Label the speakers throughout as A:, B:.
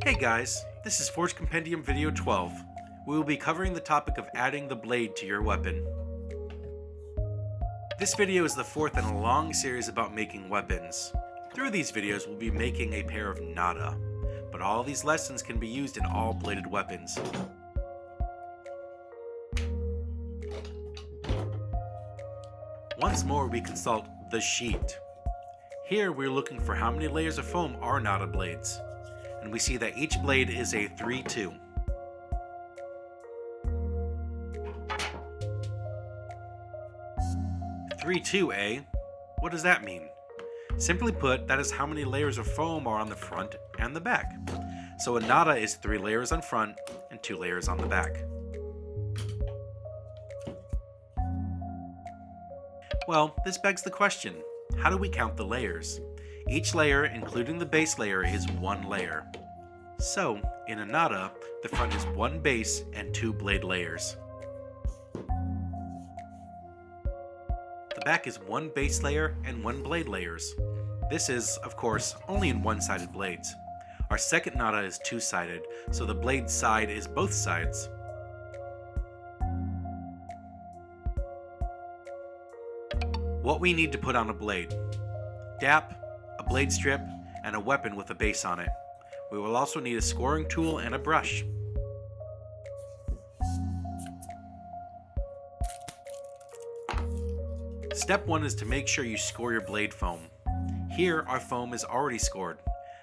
A: Hey guys, this is Forge Compendium Video 12. We will be covering the topic of adding the blade to your weapon. This video is the fourth in a long series about making weapons. Through these videos we'll be making a pair of nada, but all these lessons can be used in all bladed weapons. Once more we consult the sheet. Here we're looking for how many layers of foam are nada blades, and we see that each blade is a 3-2. "3-2, eh? What does that mean?" Simply put, that is how many layers of foam are on the front and the back. So a nada is 3 layers on front and 2 layers on the back. Well, this begs the question, how do we count the layers? Each layer, including the base layer, is 1 layer. So, in a nada, the front is 1 base and 2 blade layers. The back is 1 base layer and 1 blade layers. This is, of course, only in one-sided blades. Our second nada is 2-sided, so the blade side is both sides. What we need to put on a blade: DAP, a blade strip, and a weapon with a base on it. We will also need a scoring tool and a brush. Step 1 is to make sure you score your blade foam. Here our foam is already scored.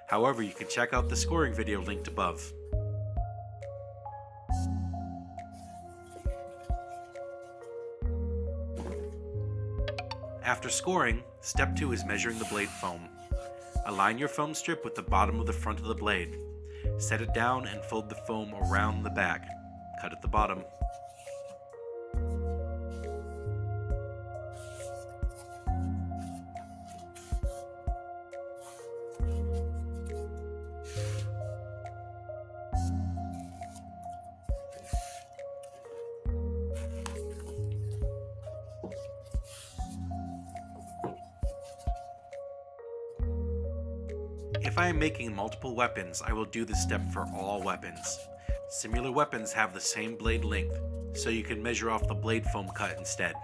A: However, you can check out the scoring video linked above. After scoring, step 2 is measuring the blade foam. Align your foam strip with the bottom of the front of the blade. Set it down and fold the foam around the back. Cut at the bottom. If I am making multiple weapons, I will do this step for all weapons. Similar weapons have the same blade length, so you can measure off the blade foam cut instead.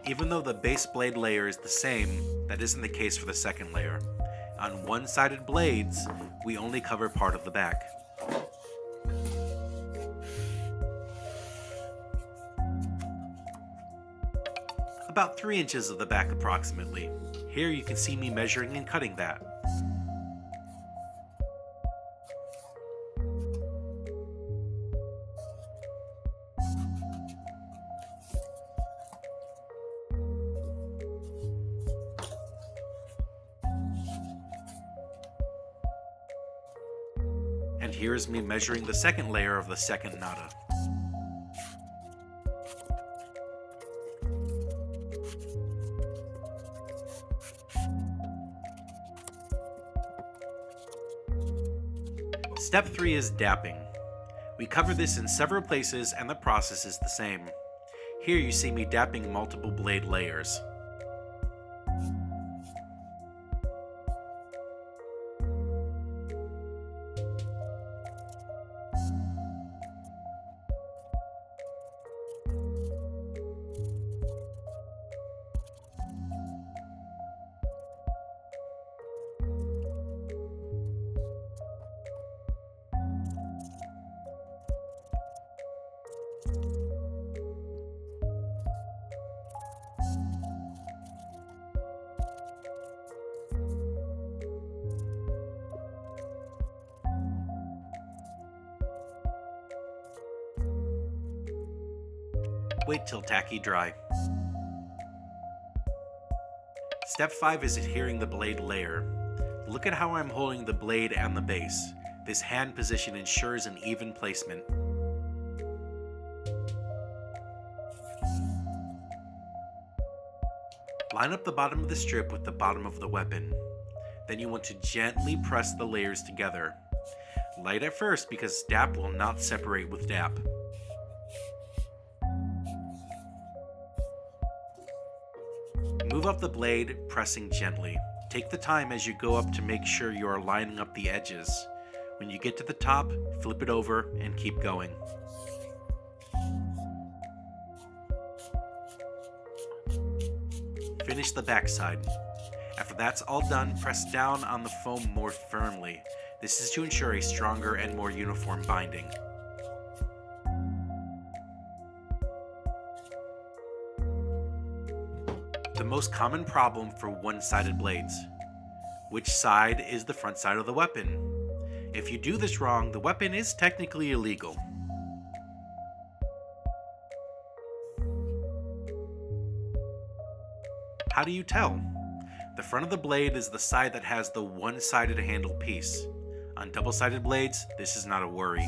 A: Even though the base blade layer is the same, that isn't the case for the second layer. On one-sided blades, we only cover part of the back. About 3 inches of the back approximately. Here you can see me measuring and cutting that. And here's me measuring the second layer of the second nada. Step 3 is DAPing. We cover this in several places and the process is the same. Here you see me DAPing multiple blade layers. Wait till tacky dry. Step 5 is adhering the blade layer. Look at how I'm holding the blade and the base. This hand position ensures an even placement. Line up the bottom of the strip with the bottom of the weapon. Then you want to gently press the layers together. Light at first because DAP will not separate with DAP. Move up the blade, pressing gently. Take the time as you go up to make sure you are lining up the edges. When you get to the top, flip it over and keep going. Finish the backside. After that's all done, press down on the foam more firmly. This is to ensure a stronger and more uniform binding. The most common problem for one-sided blades. Which side is the front side of the weapon? If you do this wrong, the weapon is technically illegal. How do you tell? The front of the blade is the side that has the one-sided handle piece. On double-sided blades, this is not a worry.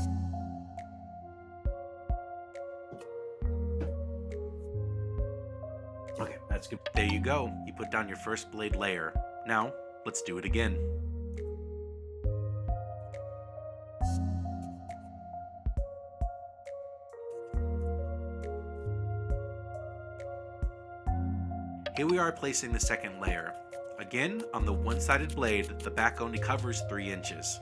B: Okay, that's good.
A: There you go. You put down your first blade layer. Now, let's do it again. Here we are placing the second layer. Again, on the one-sided blade, the back only covers 3 inches.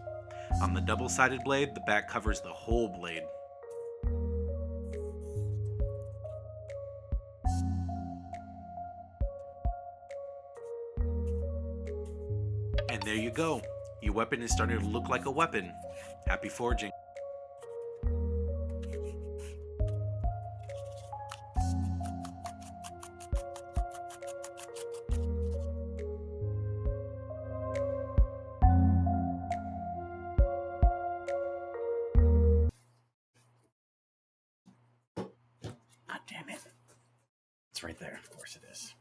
A: On the double-sided blade, the back covers the whole blade. And there you go. Your weapon is starting to look like a weapon. Happy forging.
B: God damn it. It's right there. Of course it is.